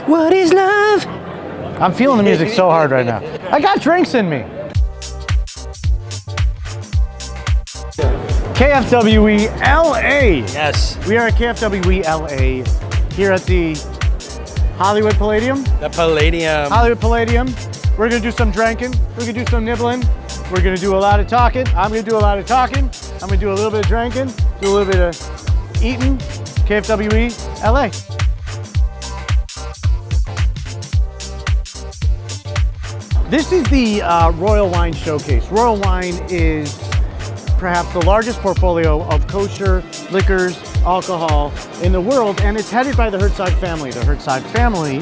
What is love? I'm feeling the music so hard right now. I got drinks in me. KFWE L.A. Yes. We are at KFWE L.A. here at the Hollywood Palladium. The Palladium. Hollywood Palladium. We're gonna do some drinking. We're gonna do some nibbling. We're gonna do a lot of talking. I'm gonna do a lot of talking. I'm gonna do a little bit of drinking, do a little bit of eating. KFWE L.A. This is the Royal Wine Showcase. Royal Wine is perhaps the largest portfolio of kosher liquors, alcohol in the world, and it's headed by the Herzog family. The Herzog family,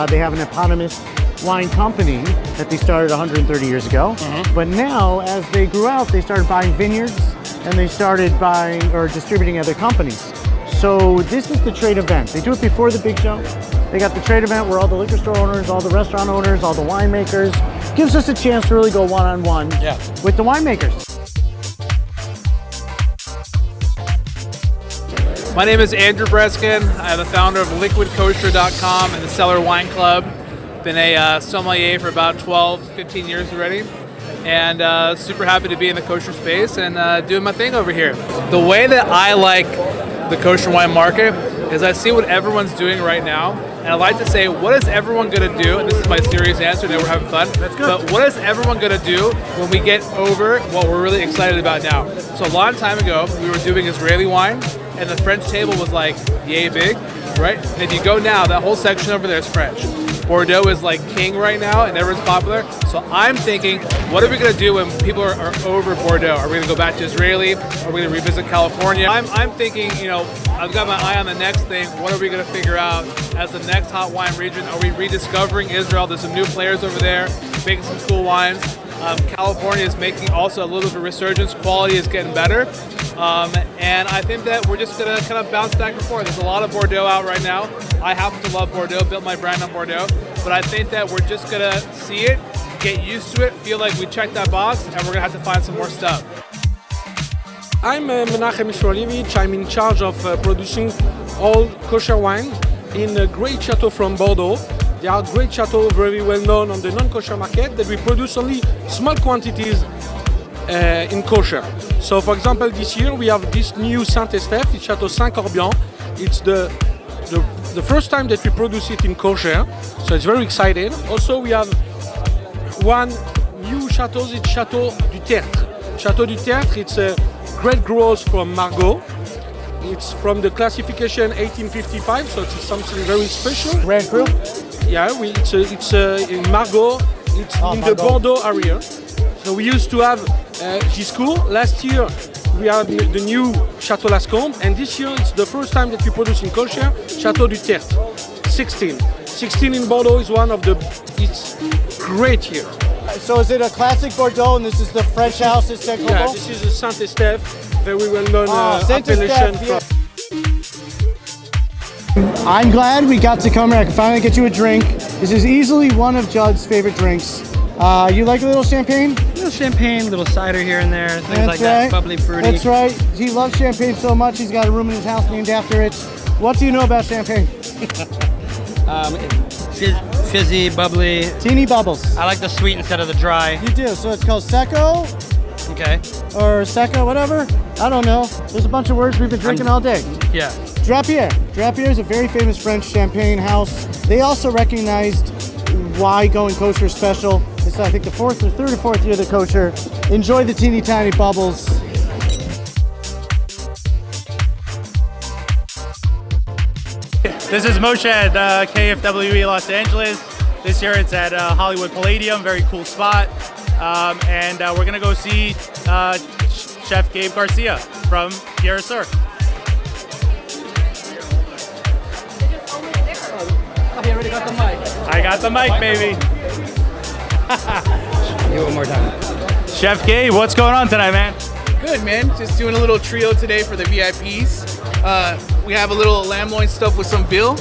they have an eponymous wine company that they started 130 years ago. But now, as they grew out, they started buying vineyards and they started buying or distributing other companies. So this is the trade event. They do it before the big show. They got the trade event where all the liquor store owners, all the restaurant owners, all the winemakers, gives us a chance to really go one-on-one with the winemakers. My name is Andrew Bruskin. I'm the founder of LiquidKosher.com and the Cellar Wine Club. Been a sommelier for about 12, 15 years already. And super happy to be in the kosher space and doing my thing over here. The way that I like the kosher wine market is I see what everyone's doing right now. And I like to say, what is everyone gonna do? And this is my serious answer, now we're having fun. That's good. But what is everyone gonna do when we get over what we're really excited about now? So a long time ago, we were doing Israeli wine, and the French table was like yay big, right? And if you go now, that whole section over there is French. Bordeaux is like king right now, and everyone's popular. So I'm thinking, what are we gonna do when people are over Bordeaux? Are we gonna go back to Israeli? Are we gonna revisit California? I'm thinking, you know, I've got my eye on the next thing. What are we gonna figure out as the next hot wine region? Are we rediscovering Israel? There's some new players over there, making some cool wines. California is making also a little bit of a resurgence. Quality is getting better. And I think that we're just gonna kind of bounce back and forth. There's a lot of Bordeaux out right now. I happen to love Bordeaux, built my brand on Bordeaux. But I think that we're just gonna see it, get used to it, feel like we checked that box, and we're gonna have to find some more stuff. I'm Menachem Mishroevich. I'm in charge of producing all kosher wine in a great chateau from Bordeaux. They are great chateaux, very well known on the non-kosher market, that we produce only small quantities in kosher. So for example, this year we have this new Saint-Estèphe, it's Chateau Saint-Corbian. It's the first time that we produce it in kosher, so it's very exciting. Also we have one new chateau, it's Chateau Du Tertre. Chateau Du Tertre, it's a great growth from Margaux. It's from the classification 1855, so it's something very special. Grand Cru? Yeah, it's in Margaux, it's in Margaux. the Bordeaux area. So we used to have Giscourt. Last year we had the new Chateau Lascombe, and this year it's the first time that we produce in kosher, Chateau Du Tertre, 16. 16 in Bordeaux is one of the, it's great here. So is it a classic Bordeaux, and this is the French house at Saint-Corbian? Yeah, this is a Saint-Estèphe, very well known appellation. I'm glad we got to come here. I can finally get you a drink. This is easily one of Judd's favorite drinks. You like a little champagne? A little champagne, little cider here and there, things That's like right. that, bubbly, fruity. That's right. He loves champagne so much, he's got a room in his house named after it. What do you know about champagne? Fizzy, bubbly. Teeny bubbles. I like the sweet instead of the dry. You do. So it's called Secco Okay. or Secco, whatever. I don't know. There's a bunch of words we've been drinking all day. Yeah. Drapier. Drapier is a very famous French champagne house. They also recognized why going kosher is special. It's I think the third or fourth year of the kosher. Enjoy the teeny tiny bubbles. This is Moshe at KFWE Los Angeles. This year it's at Hollywood Palladium, very cool spot. And we're gonna go see Chef Gabe Garcia from Pierre Sur. He already got the mic. I got the mic, baby. Do it one more time. Chef Gabe, what's going on tonight, man? Good, man. Just doing a little trio today for the VIPs. We have a little lamb loin stuffed with some veal,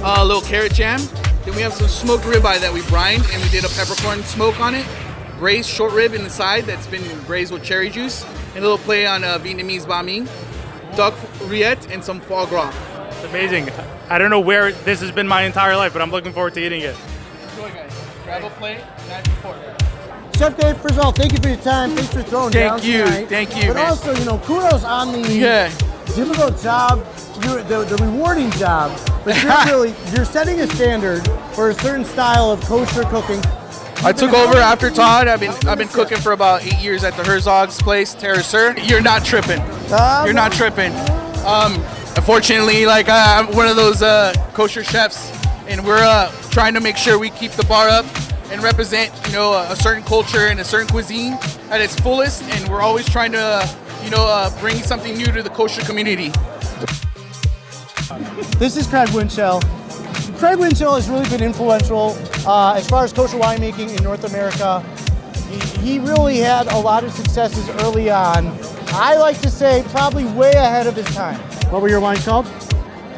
a little carrot jam. Then we have some smoked ribeye that we brined and we did a peppercorn smoke on it. Braised short rib in the side that's been braised with cherry juice. And a little play on Vietnamese banh mi, duck rillette, and some foie gras. It's amazing. I don't know where this has been my entire life, but I'm looking forward to eating it. Enjoy, guys. Grab a plate, knife and fork. Chef Dave, first of all, thank you for your time. Thanks for throwing down tonight. Thank you, But man. also, kudos on the difficult job, the rewarding job. But you're setting a standard for a certain style of kosher cooking. I took over after Todd. I've been cooking for about 8 years at the Herzog's place, Terracer. You're not tripping. You're not tripping. Unfortunately, like I'm one of those kosher chefs, and we're trying to make sure we keep the bar up and represent, a certain culture and a certain cuisine at its fullest. And we're always trying to, bring something new to the kosher community. This is Craig Winchell. Craig Winchell has really been influential as far as kosher winemaking in North America. He really had a lot of successes early on. I like to say probably way ahead of his time. What were your wines called?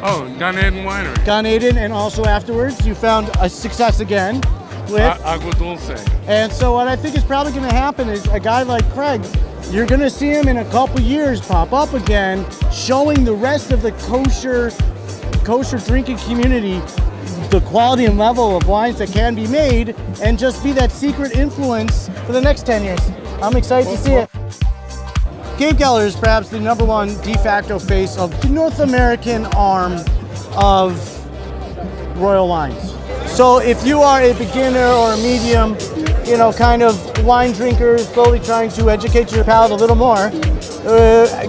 Oh, Gan Eden Winery. Gan Eden, and also afterwards you found a success again with Agua Dulce. And so what I think is probably going to happen is a guy like Craig, you're going to see him in a couple years pop up again, showing the rest of the kosher drinking community the quality and level of wines that can be made, and just be that secret influence for the next 10 years. I'm excited to see it. Gabe Geller is perhaps the #1 de facto face of the North American arm of Royal Wines. So if you are a beginner or a medium, kind of wine drinker, slowly trying to educate your palate a little more,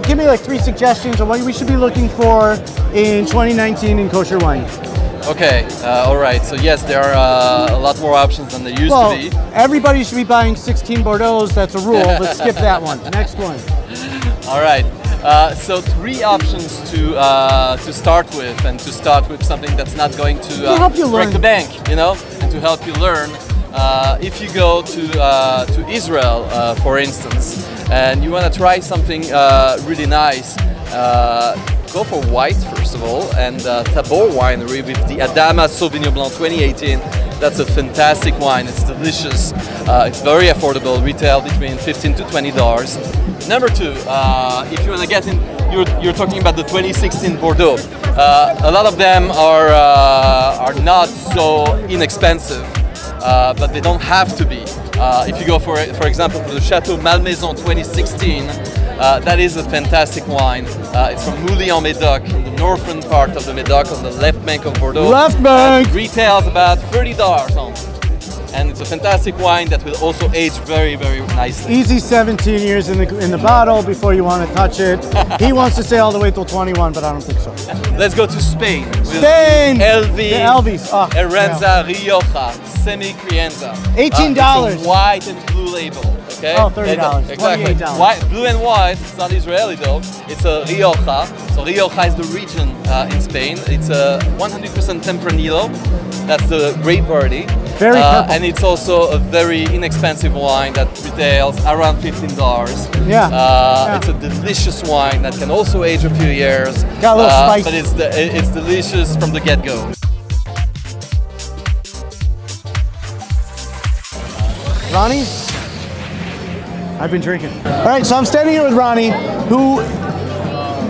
give me like 3 suggestions on what we should be looking for in 2019 in kosher wine. Okay, all right. So yes, there are a lot more options than there used to be. Everybody should be buying 16 Bordeaux's. That's a rule. Let's skip that one. Next one. All right. So 3 options to start with, and to start with something that's not going to help you learn. break the bank, and to help you learn. If you go to Israel, for instance, and you want to try something really nice, go for white first of all, and Tabor Winery with the Adama Sauvignon Blanc 2018. That's a fantastic wine. It's delicious. It's very affordable. Retail between $15 to $20. Number 2, if you want to get in, you're talking about the 2016 Bordeaux. A lot of them are not so inexpensive, but they don't have to be. If you go for example, for the Chateau Malmaison 2016. That is a fantastic wine. It's from Moulins-en-Médoc, in the northern part of the Médoc, on the left bank of Bordeaux. Left bank! Retails about $30 on. And it's a fantastic wine that will also age very, very nicely. Easy 17 years in the bottle before you want to touch it. He wants to stay all the way till 21, but I don't think so. Let's go to Spain. With Spain! LV The Elvis. Oh, Herenza Rioja Semi-Crianza. $18. It's a white and blue label. Okay? Oh, $30. Exactly. $28. White, blue and white. It's not Israeli though. It's a Rioja. So Rioja is the region in Spain. It's a 100% Tempranillo. That's the grape variety. Very purple. And it's also a very inexpensive wine that retails around $15. Yeah. It's a delicious wine that can also age a few years. Got a little spice. But it's delicious from the get-go. Ronnie? I've been drinking. All right, so I'm standing here with Ronnie, who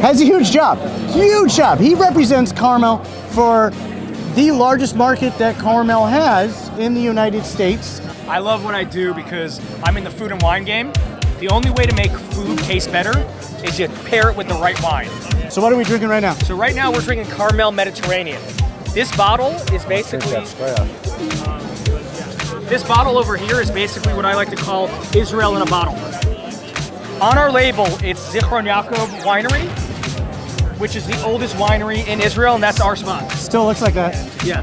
has a huge job. Huge job. He represents Carmel for the largest market that Carmel has in the United States. I love what I do because I'm in the food and wine game. The only way to make food taste better is you pair it with the right wine. So what are we drinking right now? So right now we're drinking Carmel Mediterranean. This bottle is basically... This bottle over here is basically what I like to call Israel in a bottle. On our label, it's Zichron Yaakov Winery, which is the oldest winery in Israel, and that's our spot. Still looks like that. Yeah.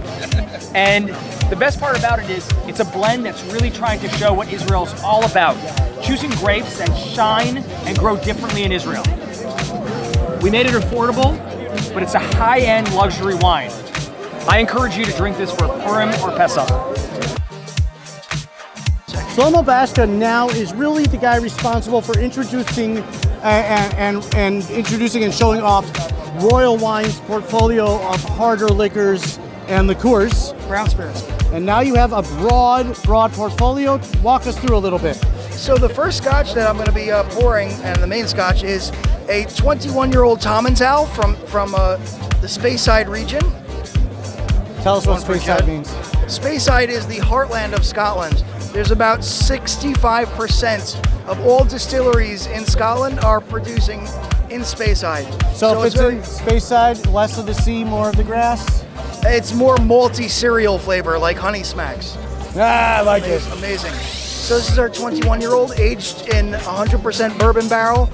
And the best part about it is it's a blend that's really trying to show what Israel's all about. Choosing grapes that shine and grow differently in Israel. We made it affordable, but it's a high-end luxury wine. I encourage you to drink this for Purim or Pesach. Shlomo Bashka now is really the guy responsible for introducing and introducing and showing off Royal Wine's portfolio of harder liquors and liqueurs. Brown spirits. And now you have a broad portfolio. Walk us through a little bit. So the first scotch that I'm going to be pouring, and the main scotch, is a 21-year-old Tamental from the Speyside region. Tell us what One for Speyside Judd. means. Speyside is the heartland of Scotland. There's about 65% of all distilleries in Scotland are producing in Speyside. So if it's in Speyside, less of the sea, more of the grass? It's more malty cereal flavor, like Honey Smacks. Ah, I like it. Amazing. So this is our 21-year-old, aged in 100% bourbon barrel.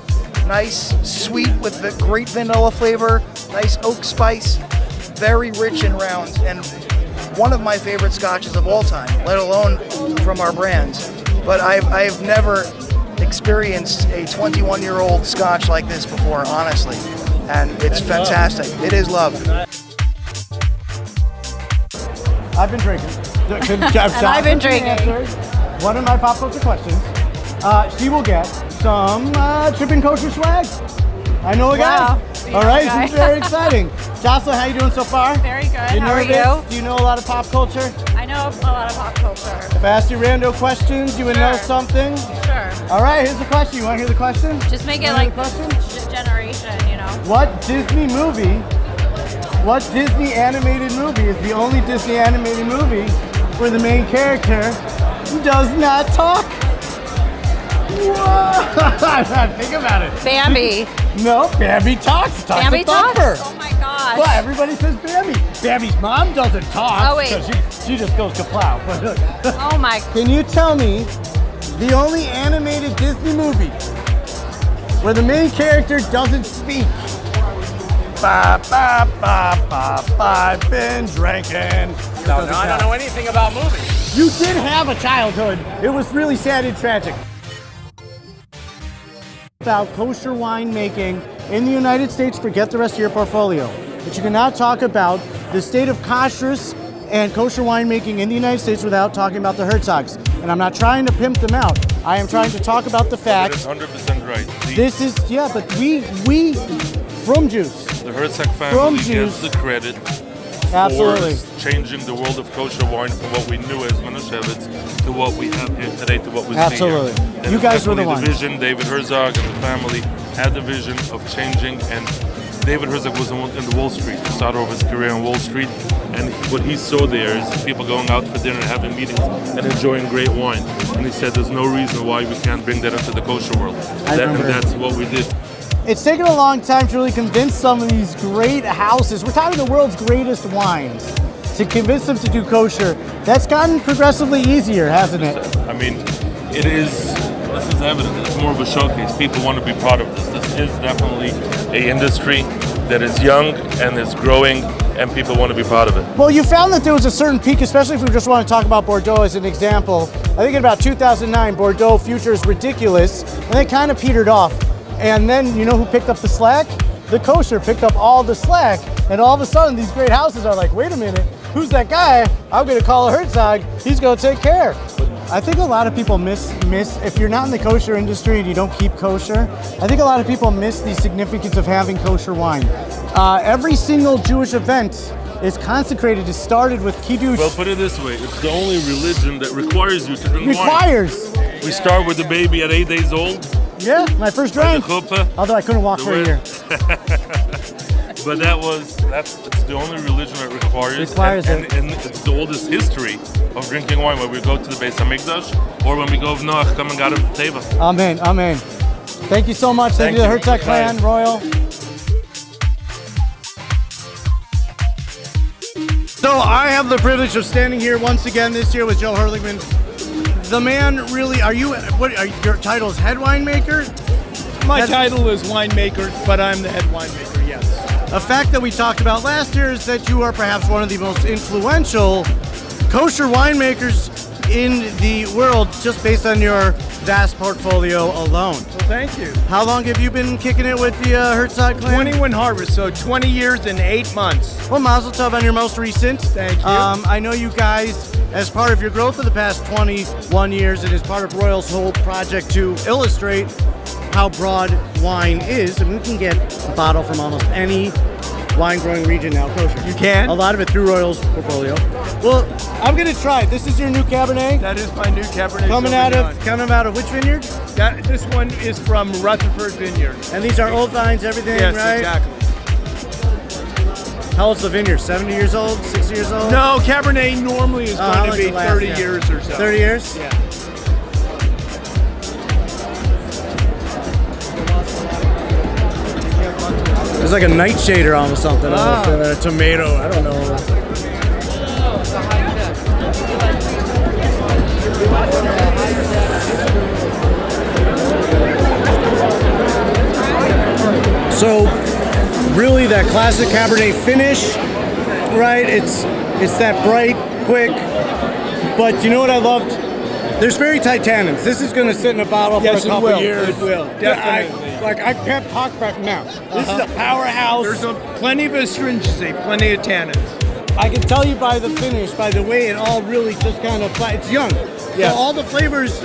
Nice, sweet with the great vanilla flavor, nice oak spice, very rich in rounds, and one of my favorite scotches of all time, let alone from our brands. But I've never experienced a 21-year-old scotch like this before, honestly, and it's fantastic. It is love. I've been drinking. And I've been drinking. One of my pop culture questions. She will get some Trippin' Kosher swag. I know a guy. Wow. All right, this is very exciting. Jocelyn, how you doing so far? Very good. You How are nervous? you? Do you know a lot of pop culture? I know a lot of pop culture. If I asked you random questions, you would know Sure. something? Sure. All right, here's the question. You want to hear the question? Just make it You like wanna hear the this generation, you know. What Disney animated movie is the only Disney animated movie where the main character does not talk? Whoa! Think about it. Bambi. No, Bambi talks. Bambi to Thumper. talks? Oh my gosh. Well, everybody says Bambi. Bambi's mom doesn't talk. Oh, wait. So she just goes kaplow. Oh my. Can you tell me the only animated Disney movie where the main character doesn't speak? Ba, ba, ba, ba, ba, I've been drinking. No, I don't know anything about movies. You did have a childhood. It was really sad and tragic. About kosher winemaking in the United States, forget the rest of your portfolio. But you cannot talk about the state of kashrus and kosher winemaking in the United States without talking about the Herzogs. And I'm not trying to pimp them out. I am trying to talk about the fact. That is 100% right. This is, yeah, but we from Jews. The Herzog From family Jews. gets the credit Absolutely. for changing the world of kosher wine from what we knew as Menoshevitz to what we have here today, to what we Absolutely. see here. And You it's guys were the definitely ones. vision. David Herzog and the family had the vision of changing, and David Herzog was in the Wall Street. He started off his career on Wall Street, and what he saw there is people going out for dinner, having meetings, and enjoying great wine. And he said, "There's no reason why we can't bring that into the kosher world." I And remember. that's what we did. It's taken a long time to really convince some of these great houses. We're talking the world's greatest wines. To convince them to do kosher, that's gotten progressively easier, hasn't it? I mean, it is. This is evident. It's more of a showcase. People want to be part of this. This is definitely an industry that is young and is growing, and people want to be part of it. Well, you found that there was a certain peak, especially if we just want to talk about Bordeaux as an example. I think in about 2009, Bordeaux Future is ridiculous, and they kind of petered off. And then, you know who picked up the slack? The kosher picked up all the slack, and all of a sudden, these great houses are like, wait a minute, who's that guy? I'm going to call a Herzog. He's going to take care. I think a lot of people miss, if you're not in the kosher industry and you don't keep kosher, I think a lot of people miss the significance of having kosher wine. Every single Jewish event is consecrated, is started with Kiddush. Well, put it this way. It's the only religion that requires you to drink Requires. wine. We start with the baby at 8 days old. Yeah, my first At drink. the chuppah. Although I couldn't walk for a year. But it's the only religion that requires it. And it's the oldest history of drinking wine, when we go to the Beis HaMikdash or when we go of Noach coming out of the Teva. Amen, amen. Thank you so much. Thank you to the Herzog clan, Royal. So I have the privilege of standing here once again this year with Joe Hurligman. The man really, your title is head winemaker? My title is winemaker, but I'm the head winemaker, yes. A fact that we talked about last year is that you are perhaps one of the most influential kosher winemakers in the world, just based on your vast portfolio alone. Well, thank you. How long have you been kicking it with the Herzog clan? 21 harvests, so 20 years and 8 months. Well, mazel tov on your most recent. Thank you. I know you guys, as part of your growth for the past 21 years and as part of Royal's whole project to illustrate how broad wine is, and we can get a bottle from almost any wine growing region now kosher. You can? A lot of it through Royal's portfolio. Well, I'm gonna try it. This is your new Cabernet? That is my new Cabernet Coming out of which vineyard? This one is from Rutherford Vineyard. And these are old vines, everything, yes, right? Exactly. How old's the vineyard? 70 years old? 60 years old? No, Cabernet normally is how going to long's be it last? 30 Yeah. years or so. 30 years? Yeah. There's like a nightshader on something. A tomato. I don't know. So, really, that classic Cabernet finish, right? It's that bright, quick. But you know what I loved? There's very tight tannins. This is going to sit in a bottle for a couple years. It will. Definitely. I can't talk back now. This is a powerhouse. There's plenty of astringency, plenty of tannins. I can tell you by the finish, by the way it all really just kind of, it's young. Yeah. So all the flavors,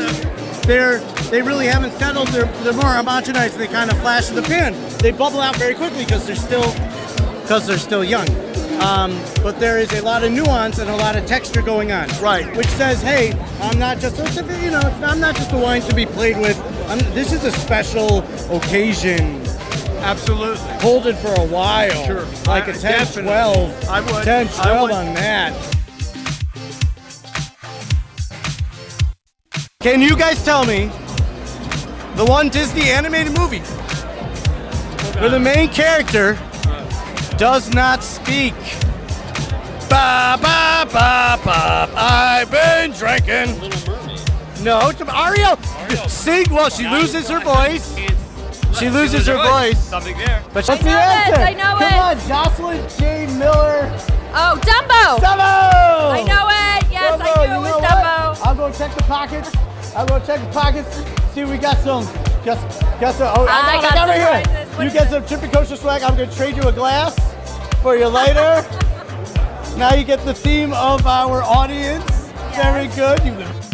they really haven't settled. They're more homogenized. They kind of flash in the pan. They bubble out very quickly because they're still young. But there is a lot of nuance and a lot of texture going on. Right. Which says, hey, I'm not just a wine to be played with. This is a special occasion. Absolutely. Hold it for a while. Sure. Like a 10, 12. I would. 10, 12 on that. Can you guys tell me the one Disney animated movie where the main character does not speak? Ba ba ba ba. I've been drinking. Little Mermaid. No, it's Ariel. Sing. Well, she loses her voice. She loses her voice. Something there. But I what's the know answer? it, I know Come it. on, Jocelyn J. Miller. Oh, Dumbo. Dumbo. I know it. Yes, Dumbo, I you knew it was know what? Dumbo. I'll go check the pockets. See, we got some. Guess some. Oh, I got right here. surprises. What You is get it? some Trippy Kosher swag. I'm gonna trade you a glass for your lighter. Now you get the theme of our audience. Yes. Very good.